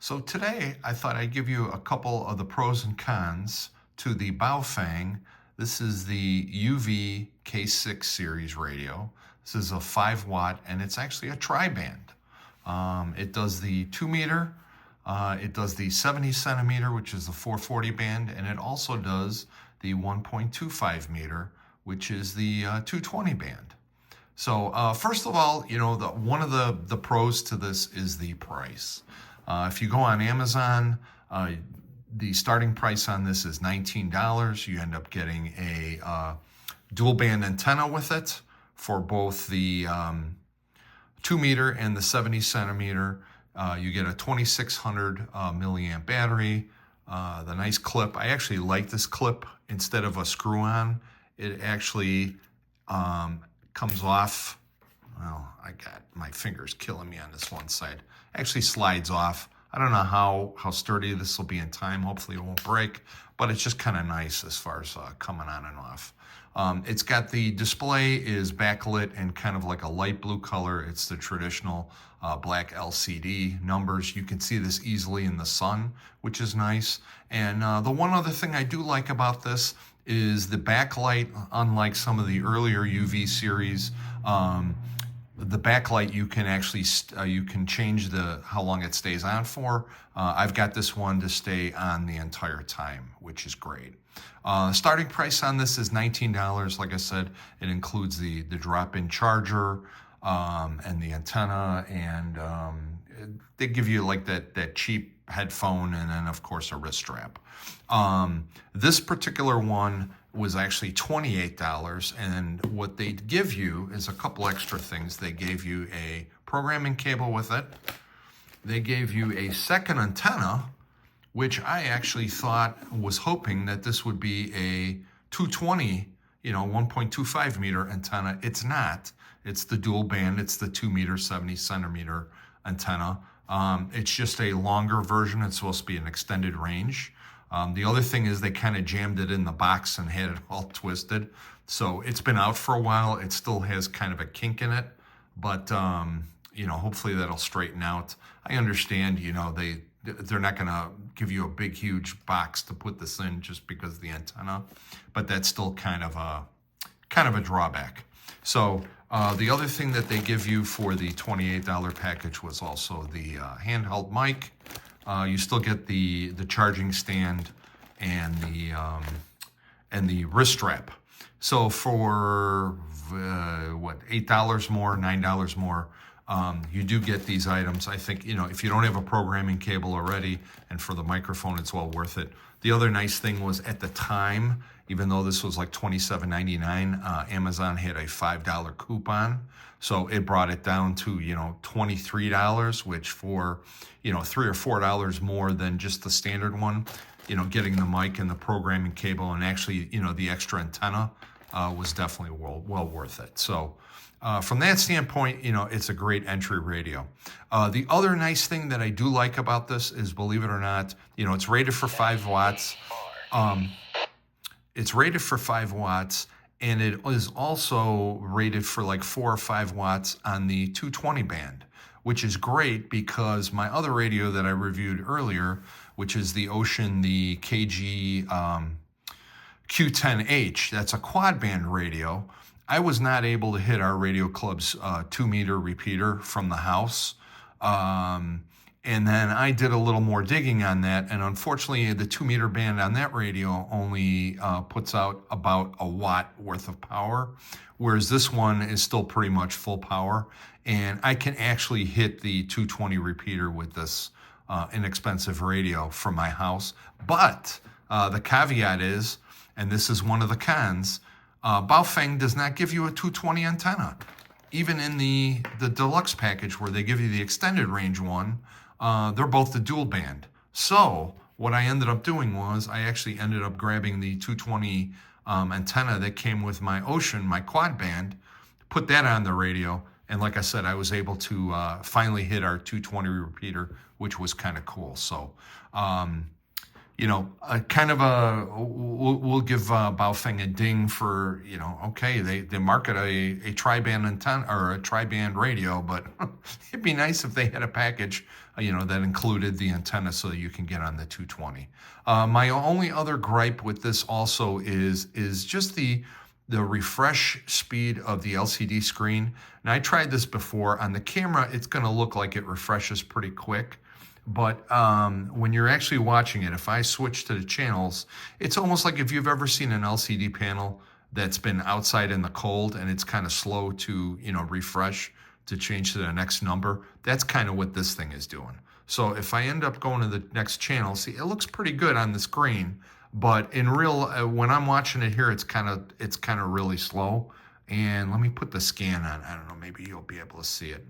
So today I thought I'd give you a couple of the pros and cons to the Baofeng. This is the UV K6 series radio. This is a 5 watt and it's actually a tri-band. It does the 2 meter, it does the 70 centimeter, which is the 440 band, and it also does the 1.25 meter, which is the 220 band. So first of all, one of the pros to this is the price. If you go on Amazon, the starting price on this is $19. You end up getting a dual band antenna with it for both the 2 meter and the 70 centimeter. You get a 2600 milliamp battery, the nice clip. I actually like this clip instead of a screw-on. It actually comes off. Well, I got my fingers killing me on this one side. Actually slides off. I don't know how sturdy this will be in time. Hopefully it won't break, but it's just kind of nice as far as coming on and off. It's got the display is backlit and kind of like a light blue color. It's the traditional black LCD numbers. You can see this easily in the sun, which is nice. And the one other thing I do like about this is the backlight. Unlike some of the earlier UV series, the backlight you can actually you can change how long it stays on for. I've got this one to stay on the entire time, which is great. Starting price on this is $19. Like I said, it includes the drop-in charger and the antenna, and they give you like that cheap headphone, and then of course a wrist strap. This particular one was actually $28, and what they give you is a couple extra things. They gave you a programming cable with it. They gave you a second antenna, which I actually thought, was hoping that this would be a 220, 1.25 meter antenna. It's not. It's the dual band. It's the 2 meter, 70 centimeter antenna. It's just a longer version. It's supposed to be an extended range. The other thing is they kind of jammed it in the box and had it all twisted. So it's been out for a while. It still has kind of a kink in it, but hopefully that'll straighten out. I understand, they're not going to give you a big, huge box to put this in just because of the antenna, but that's still kind of a drawback. So the other thing that they give you for the $28 package was also the handheld mic. You still get the charging stand and the wrist strap. So for $8 more, $9 more, you do get these items. I think, if you don't have a programming cable already, and for the microphone, it's well worth it. The other nice thing was, at the time, even though this was like $27.99, Amazon had a $5 coupon. So it brought it down to, $23, which for, $3 or $4 more than just the standard one, getting the mic and the programming cable and actually, the extra antenna was definitely well worth it. So from that standpoint, it's a great entry radio. The other nice thing that I do like about this is, believe it or not, it's rated for 5 watts. It's rated for 5 watts, and it is also rated for like 4 or 5 watts on the 220 band, which is great because my other radio that I reviewed earlier, which is the Ocean, the KG Q10H, that's a quad band radio. I was not able to hit our Radio Club's 2 meter repeater from the house. And then I did a little more digging on that, and unfortunately the 2 meter band on that radio only puts out about a watt worth of power, whereas this one is still pretty much full power, and I can actually hit the 220 repeater with this inexpensive radio from my house. But the caveat is, and this is one of the cons, Baofeng does not give you a 220 antenna. Even in the deluxe package where they give you the extended range one, they're both the dual band. So what I ended up doing was I actually ended up grabbing the 220 antenna that came with my Ocean, my quad band, put that on the radio, and like I said, I was able to finally hit our 220 repeater, which was kind of cool. So kind of we'll give Baofeng a ding for, okay, they market a tri-band antenna or a tri-band radio, but it'd be nice if they had a package, that included the antenna so that you can get on the 220. My only other gripe with this also is just the refresh speed of the LCD screen. And I tried this before. On the camera, it's going to look like it refreshes pretty quick. But when you're actually watching it, if I switch to the channels, it's almost like if you've ever seen an LCD panel that's been outside in the cold and it's kind of slow to, refresh to change to the next number. That's kind of what this thing is doing. So if I end up going to the next channel, see, it looks pretty good on the screen, but in real, when I'm watching it here, it's kind of really slow. And let me put the scan on. I don't know, maybe you'll be able to see it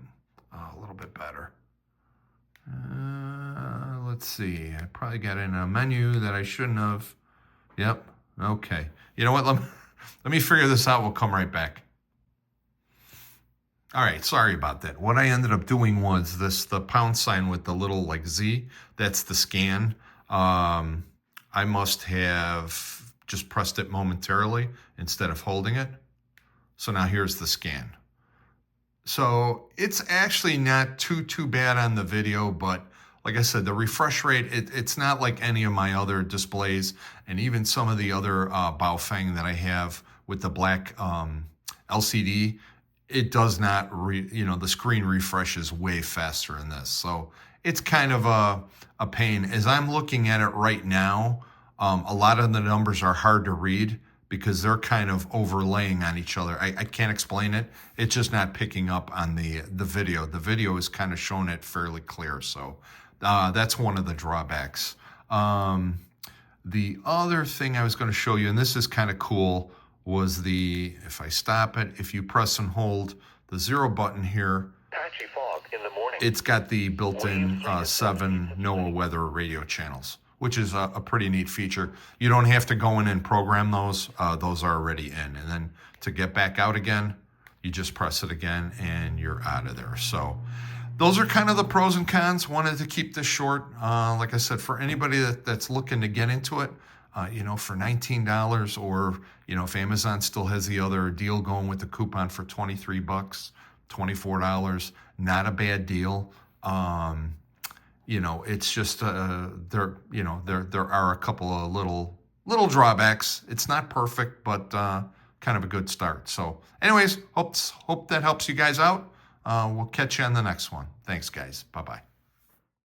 a little bit better. Let's see. I probably got in a menu that I shouldn't have. Yep. Okay. You know what? Let me figure this out. We'll come right back. All right. Sorry about that. What I ended up doing was the pound sign with the little like Z. That's the scan. I must have just pressed it momentarily instead of holding it. So now here's the scan. So it's actually not too bad on the video, but like I said, the refresh rate, it's not like any of my other displays, and even some of the other Baofeng that I have with the black LCD, it does not, the screen refreshes way faster in this. So it's kind of a pain. As I'm looking at it right now, a lot of the numbers are hard to read because they're kind of overlaying on each other. I can't explain it. It's just not picking up on the video. The video is kind of showing it fairly clear. So that's one of the drawbacks. The other thing I was going to show you, and this is kind of cool, was if I stop it, if you press and hold the 0 button here, patchy fog in the morning. It's got the built-in 7 NOAA weather radio channels, which is a pretty neat feature. You don't have to go in and program those. Those are already in. And then to get back out again, you just press it again and you're out of there. So those are kind of the pros and cons. Wanted to keep this short. Like I said, for anybody that's looking to get into it, for $19, or, if Amazon still has the other deal going with the coupon for $23, $24, not a bad deal. It's just there are a couple of little drawbacks. It's not perfect, but kind of a good start. So anyways, hope that helps you guys out. We'll catch you on the next one. Thanks, guys. Bye-bye.